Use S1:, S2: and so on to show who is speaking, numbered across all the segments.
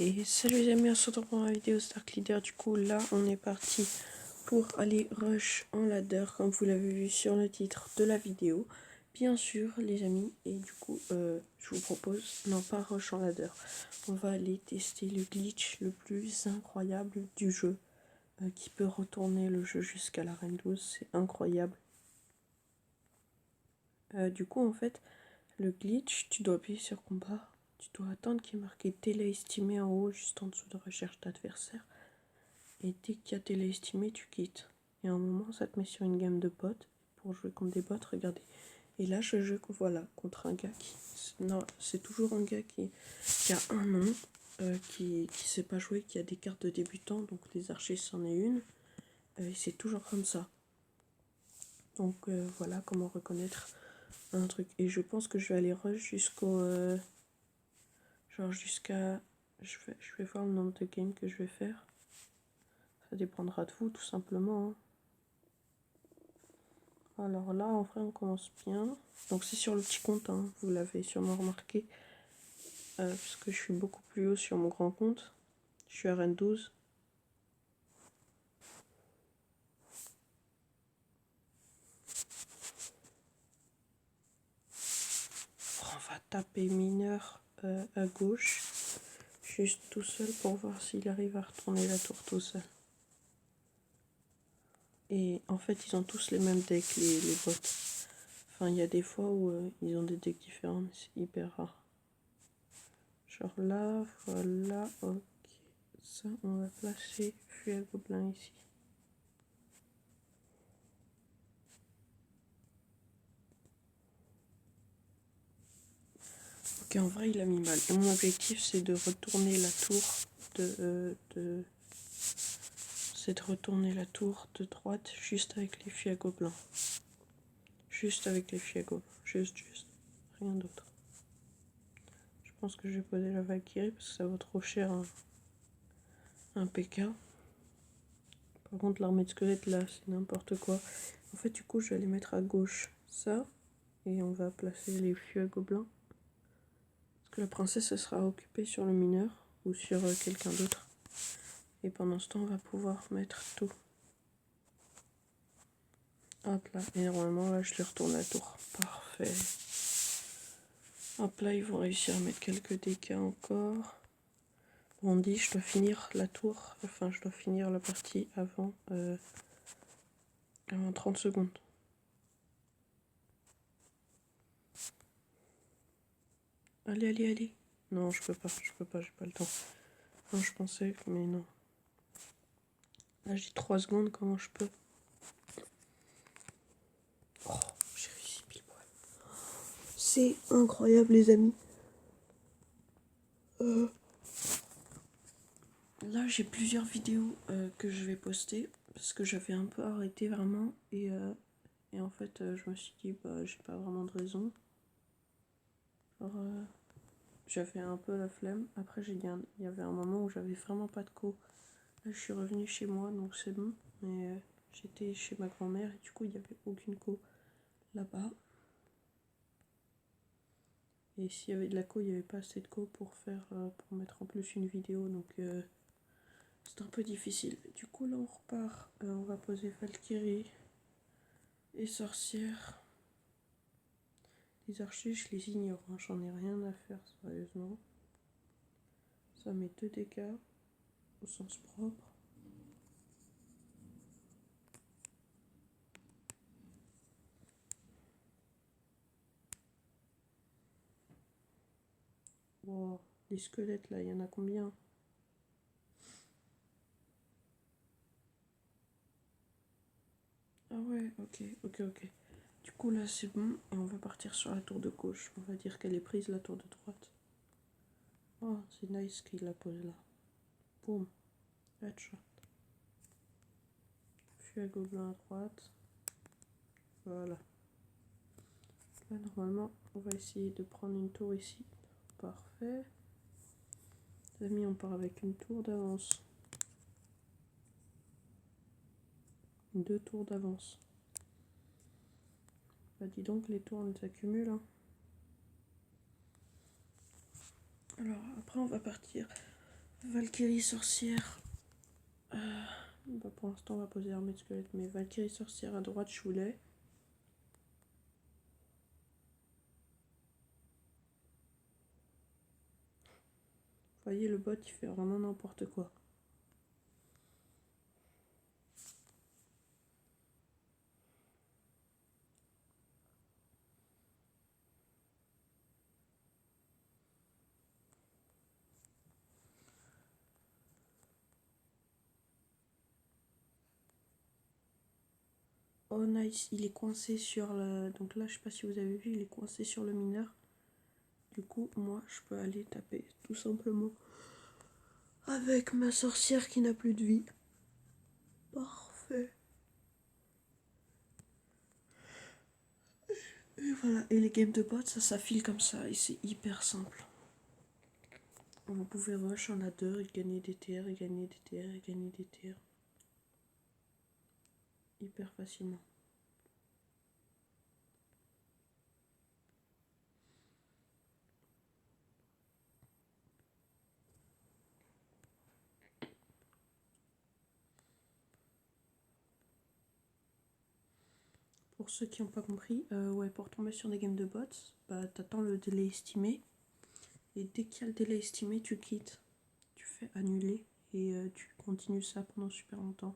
S1: Et salut les amis, on se retrouve pour la vidéo Stark Leader. Du coup là on est parti pour aller rush en ladder comme vous l'avez vu sur le titre de la vidéo. Bien sûr les amis, et du coup je vous propose, non pas rush en ladder, on va aller tester le glitch le plus incroyable du jeu qui peut retourner le jeu jusqu'à l'arène 12, c'est incroyable. Du coup en fait le glitch, tu dois appuyer sur combat. Tu dois attendre qu'il y ait marqué télé estimé en haut, juste en dessous de recherche d'adversaire. Et dès qu'il y a télé estimé, tu quittes. Et à un moment, ça te met sur une game de bots. Pour jouer contre des bots, regardez. Et là, je joue voilà, contre un gars qui... Non, c'est toujours un gars qui a un nom, qui sait pas jouer, qui a des cartes de débutant. Donc les archers, c'en est une. Et c'est toujours comme ça. Donc voilà comment reconnaître un truc. Et je pense que je vais aller rush jusqu'au... genre jusqu'à... Je vais voir le nombre de games que je vais faire. Ça dépendra de vous, tout simplement. Hein. Alors là, en vrai, on commence bien. Donc c'est sur le petit compte, hein, vous l'avez sûrement remarqué. Parce que je suis beaucoup plus haut sur mon grand compte. Je suis à Rennes 12. On va taper mineur à gauche. Juste tout seul pour voir s'il arrive à retourner la tour tout seul. Et en fait, ils ont tous les mêmes decks, les bots. Enfin, il y a des fois où ils ont des decks différents, mais c'est hyper rare. Genre là, voilà, ok. Ça, on va placer fusil à gobelin ici. Ok, en vrai, il a mis mal. Et mon objectif, c'est de retourner la tour c'est de retourner la tour de droite juste avec les fusils à gobelins. Juste avec les fusils à gobelins. Juste. Rien d'autre. Je pense que je vais poser la Valkyrie parce que ça vaut trop cher un PK. Par contre, l'armée de squelettes là, c'est n'importe quoi. En fait, du coup, je vais aller mettre à gauche ça. Et on va placer les fusils à gobelins. Parce que la princesse, elle sera occupée sur le mineur ou sur quelqu'un d'autre. Et pendant ce temps, on va pouvoir mettre tout. Hop là, et normalement, là, je lui retourne la tour. Parfait. Hop là, ils vont réussir à mettre quelques dégâts encore. On dit, je dois finir la tour, enfin, je dois finir la partie avant 30 secondes. Allez. Non, je peux pas, j'ai pas le temps. Non, je pensais, mais non. Là, j'ai 3 secondes, comment je peux? Oh, j'ai réussi pile poil. C'est incroyable, les amis. Là, j'ai plusieurs vidéos que je vais poster parce que j'avais un peu arrêté vraiment et en fait, je me suis dit, bah, j'ai pas vraiment de raison. Genre, j'avais un peu la flemme. Après, il y avait un moment où j'avais vraiment pas de co. Là, je suis revenue chez moi, donc c'est bon. Mais j'étais chez ma grand-mère et du coup, il n'y avait aucune co là-bas. Et s'il y avait de la co, il n'y avait pas assez de co pour faire, pour mettre en plus une vidéo. Donc, c'est un peu difficile. Du coup, là, on repart. On va poser Valkyrie et sorcière. Les archers, je les ignore. Hein. J'en ai rien à faire, sérieusement. Ça met 2 dégâts au sens propre. Wow. Les squelettes, là, il y en a combien? Ah ouais, ok. Du coup, là, c'est bon. Et on va partir sur la tour de gauche. On va dire qu'elle est prise, la tour de droite. Oh, c'est nice qu'il l'a posée là. Boum. Headshot. Fusil à gobelin à droite. Voilà. Là, normalement, on va essayer de prendre une tour ici. Parfait. Les amis, on part avec une tour d'avance. 2 tours d'avance. Bah dis donc, les tours, on les accumule. Hein. Alors après on va partir Valkyrie sorcière. Bah, pour l'instant on va poser armée de squelette, mais Valkyrie sorcière à droite, Choulet. Vous voyez, le bot il fait vraiment n'importe quoi. Oh nice, il est coincé sur le... Donc là je sais pas si vous avez vu, il est coincé sur le mineur. Du coup moi je peux aller taper tout simplement avec ma sorcière qui n'a plus de vie. Parfait. Et voilà, et les games de bot ça s'affile comme ça et c'est hyper simple. Vous pouvez rush en A2 et gagner des TR et gagner des TR et gagner des TR. Hyper facilement. Pour ceux qui n'ont pas compris, ouais, pour tomber sur des games de bots, bah, t'attends le délai estimé. Et dès qu'il y a le délai estimé, tu quittes. Tu fais annuler et tu continues ça pendant super longtemps.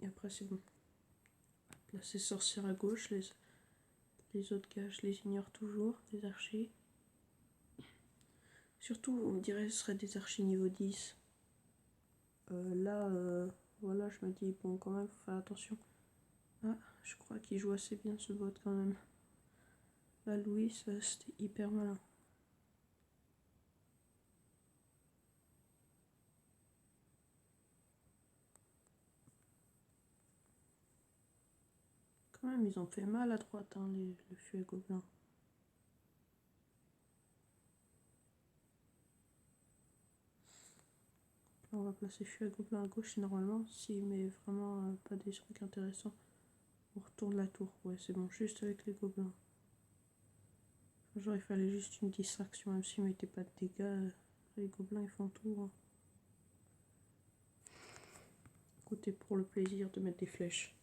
S1: Et après c'est bon. Là c'est sorcière à gauche, les autres gars je les ignore toujours, des archers. Surtout on dirait que ce serait des archers niveau 10. Là, voilà, je me dis, bon quand même faut faire attention. Ah, je crois qu'il joue assez bien ce bot quand même. Là Louis, c'était hyper malin. Quand même, ils ont fait mal à droite, hein, le fuet gobelin. Là, on va placer fuet gobelin à gauche et normalement, s'il met vraiment pas des trucs intéressants, on retourne la tour. Ouais, c'est bon, juste avec les gobelins. Genre, il fallait juste une distraction, même s'ils mettaient pas de dégâts. Les gobelins, ils font tout. Hein. Écoutez, pour le plaisir de mettre des flèches.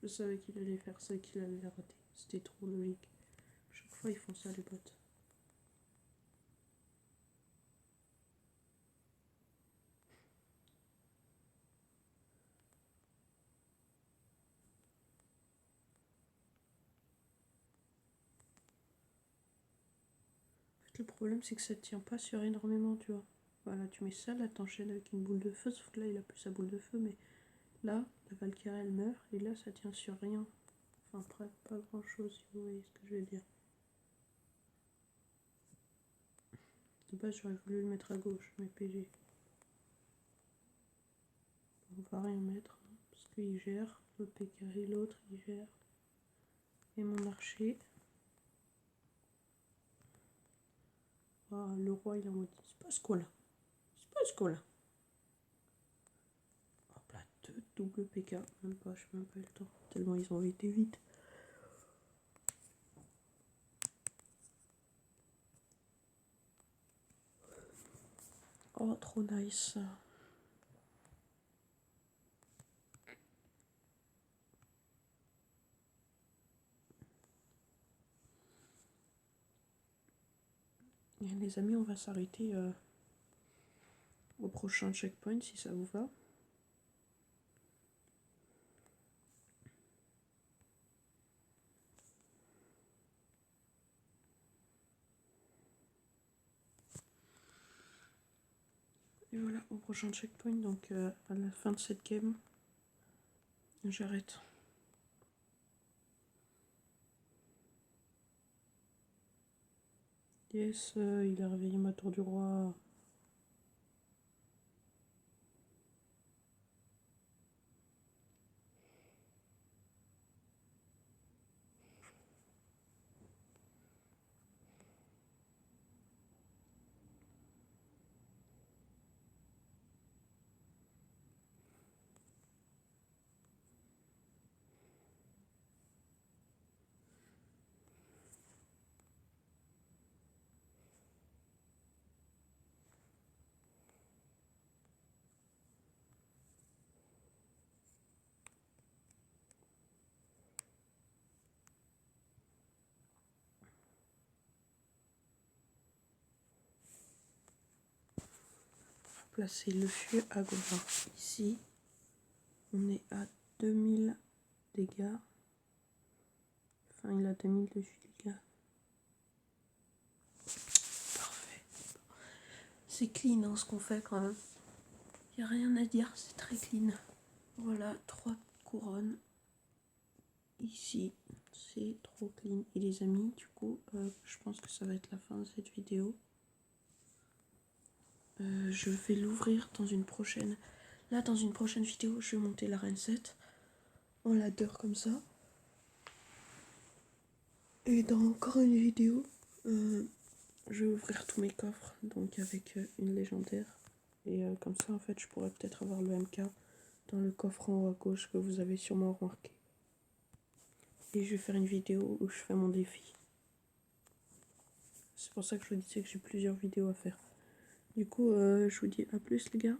S1: Je savais qu'il allait faire ça et qu'il allait la rater. C'était trop logique. Chaque fois, ils font ça, les bots. En fait, le problème, c'est que ça tient pas sur énormément, tu vois. Voilà, tu mets ça, là, t'enchaînes avec une boule de feu, sauf que là, il a plus sa boule de feu, mais là, la Valkyrie, elle meurt, et là, ça tient sur rien. Enfin, pas grand chose, si vous voyez ce que je veux dire. De base, j'aurais voulu le mettre à gauche, mais PG. On va rien mettre, hein, parce qu'il gère. L'autre PKI, l'autre, il gère. Et mon archer. Ah, le roi, il a maudit. C'est pas ce coup-là. C'est pas ce coup-là. Hop là, 2 double PK. Même pas, je sais même pas eu le temps. Tellement ils ont été vite. Oh, trop nice. Et les amis, on va s'arrêter au prochain checkpoint si ça vous va. Et voilà, au prochain checkpoint, donc à la fin de cette game, j'arrête. Yes, il a réveillé ma tour du roi. placer le fût à Gova. Ici, on est à 2000 dégâts. Enfin, il a 2000 dessus, les gars. Parfait. C'est clean hein, ce qu'on fait quand même. Il n'y a rien à dire, c'est très clean. Voilà, 3 couronnes. Ici, c'est trop clean. Et les amis, du coup, je pense que ça va être la fin de cette vidéo. Je vais l'ouvrir dans une prochaine. Là, dans une prochaine vidéo, je vais monter la Reine 7 en ladder comme ça. Et dans encore une vidéo, je vais ouvrir tous mes coffres, donc avec une légendaire. Et comme ça, en fait, je pourrais peut-être avoir le MK dans le coffre en haut à gauche que vous avez sûrement remarqué. Et je vais faire une vidéo où je fais mon défi. C'est pour ça que je vous disais que j'ai plusieurs vidéos à faire. Du coup, je vous dis à plus les gars.